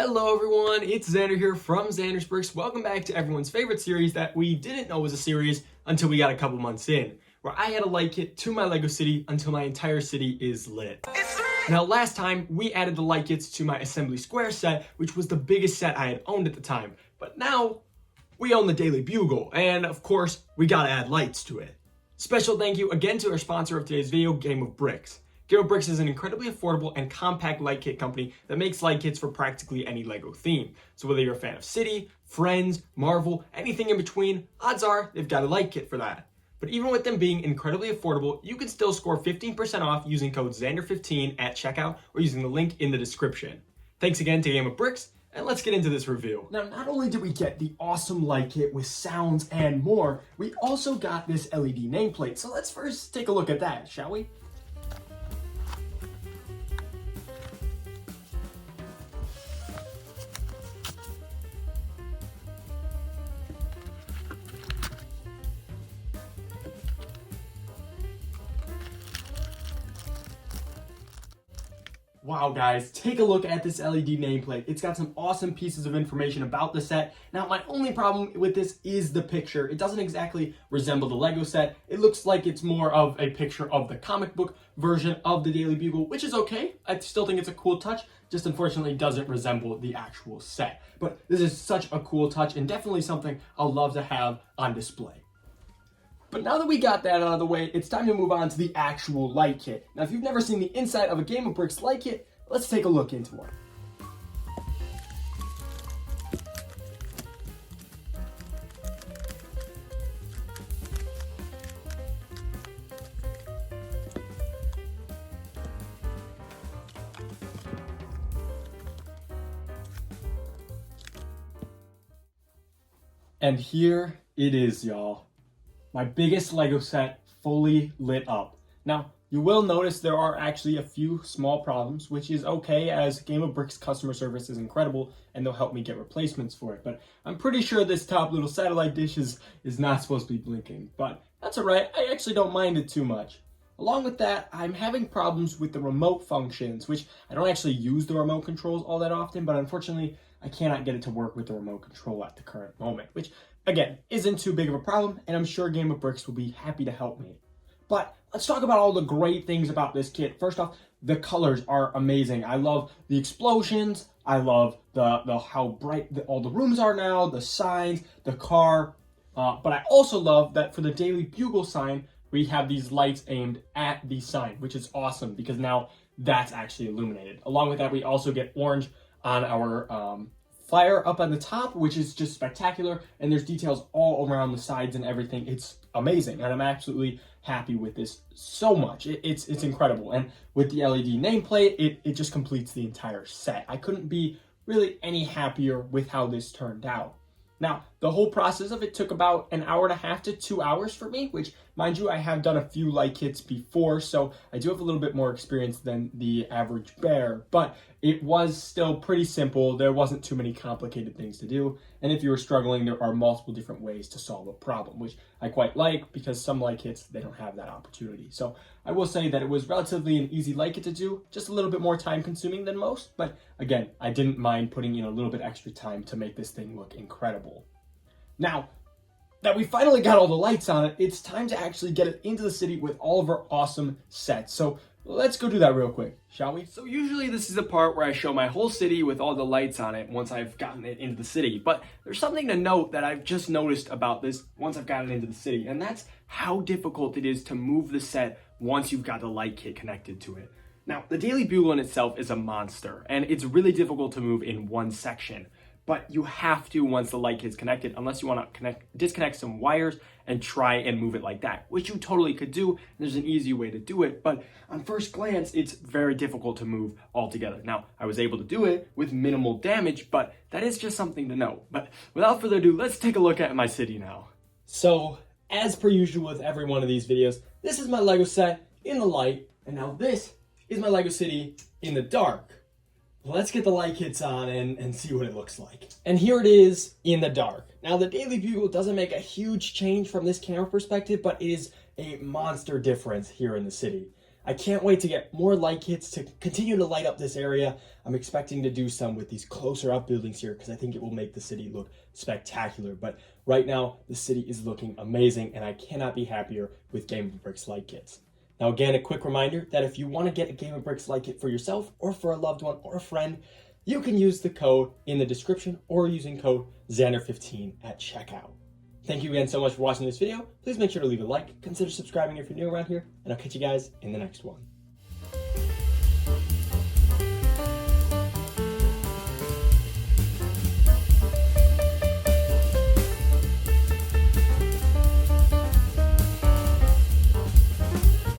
Hello everyone, it's Xander here from Xander's Bricks. Welcome back to everyone's favorite series that we didn't know was a series until we got a couple months in, where I add a light kit to my Lego city until my entire city is lit. Now last time, we added the light kits to my Assembly Square set, which was the biggest set I had owned at the time. But now, we own the Daily Bugle, and of course, we gotta add lights to it. Special thank you again to our sponsor of today's video, Game of Bricks. Game of Bricks is an incredibly affordable and compact light kit company that makes light kits for practically any Lego theme. So whether you're a fan of City, Friends, Marvel, anything in between, odds are they've got a light kit for that. But even with them being incredibly affordable, you can still score 15% off using code XANDER15 at checkout or using the link in the description. Thanks again to Game of Bricks, and let's get into this review. Now, not only did we get the awesome light kit with sounds and more, we also got this LED nameplate. So let's first take a look at that, shall we? Wow guys, take a look at this LED nameplate. It's got some awesome pieces of information about the set. Now my only problem with this is the picture. It doesn't exactly resemble the Lego set. It looks like it's more of a picture of the comic book version of the Daily Bugle, which is okay. I still think it's a cool touch, just unfortunately doesn't resemble the actual set. But this is such a cool touch and definitely something I'll love to have on display. But now that we got that out of the way, it's time to move on to the actual light kit. Now, if you've never seen the inside of a Game of Bricks light kit, let's take a look into one. And here it is, y'all. My biggest Lego set fully lit up. Now, you will notice there are actually a few small problems, which is okay as Game of Bricks customer service is incredible and they'll help me get replacements for it. But I'm pretty sure this top little satellite dish is not supposed to be blinking. But that's alright, I actually don't mind it too much. Along with that, I'm having problems with the remote functions, which I don't actually use the remote controls all that often, but unfortunately, I cannot get it to work with the remote control at the current moment, which, again, isn't too big of a problem, and I'm sure Game of Bricks will be happy to help me. But let's talk about all the great things about this kit. First off, the colors are amazing. I love the explosions. I love the how bright all the rooms are now, the signs, the car. But I also love that for the Daily Bugle sign, we have these lights aimed at the sign, which is awesome because now that's actually illuminated. Along with that, we also get orange on our flyer up on the top, which is just spectacular, and there's details all around the sides and everything. It's amazing, and I'm absolutely happy with this so much. It's incredible, and with the LED nameplate, it just completes the entire set. I couldn't be really any happier with how this turned out. Now, the whole process of it took about an hour and a half to 2 hours for me, which, mind you, I have done a few light kits before, so I do have a little bit more experience than the average bear, but it was still pretty simple. There wasn't too many complicated things to do, and if you were struggling, there are multiple different ways to solve a problem, which I quite like because some light kits, they don't have that opportunity. So I will say that it was relatively an easy light kit to do, just a little bit more time consuming than most, but again, I didn't mind putting in a little bit extra time to make this thing look incredible. Now, that we finally got all the lights on it, it's time to actually get it into the city with all of our awesome sets. So let's go do that real quick, shall we? So usually this is the part where I show my whole city with all the lights on it once I've gotten it into the city. But there's something to note that I've just noticed about this once I've gotten it into the city, and that's how difficult it is to move the set once you've got the light kit connected to it. Now, the Daily Bugle in itself is a monster, and it's really difficult to move in one section. But you have to once the light kit's connected, unless you want to disconnect some wires and try and move it like that, which you totally could do. There's an easy way to do it, but on first glance, it's very difficult to move altogether. Now, I was able to do it with minimal damage, but that is just something to know. But without further ado, let's take a look at my city now. So, as per usual with every one of these videos, this is my Lego set in the light, and now this is my Lego city in the dark. Let's get the light kits on and see what it looks like. And here it is in the dark. Now, the Daily Bugle doesn't make a huge change from this camera perspective, but it is a monster difference here in the city. I can't wait to get more light kits to continue to light up this area. I'm expecting to do some with these closer up buildings here because I think it will make the city look spectacular. But right now, the city is looking amazing and I cannot be happier with Game of Bricks light kits. Now again, a quick reminder that if you want to get a Game of Bricks light kit for yourself or for a loved one or a friend, you can use the code in the description or using code Xander15 at checkout. Thank you again so much for watching this video. Please make sure to leave a like, consider subscribing if you're new around here, and I'll catch you guys in the next one.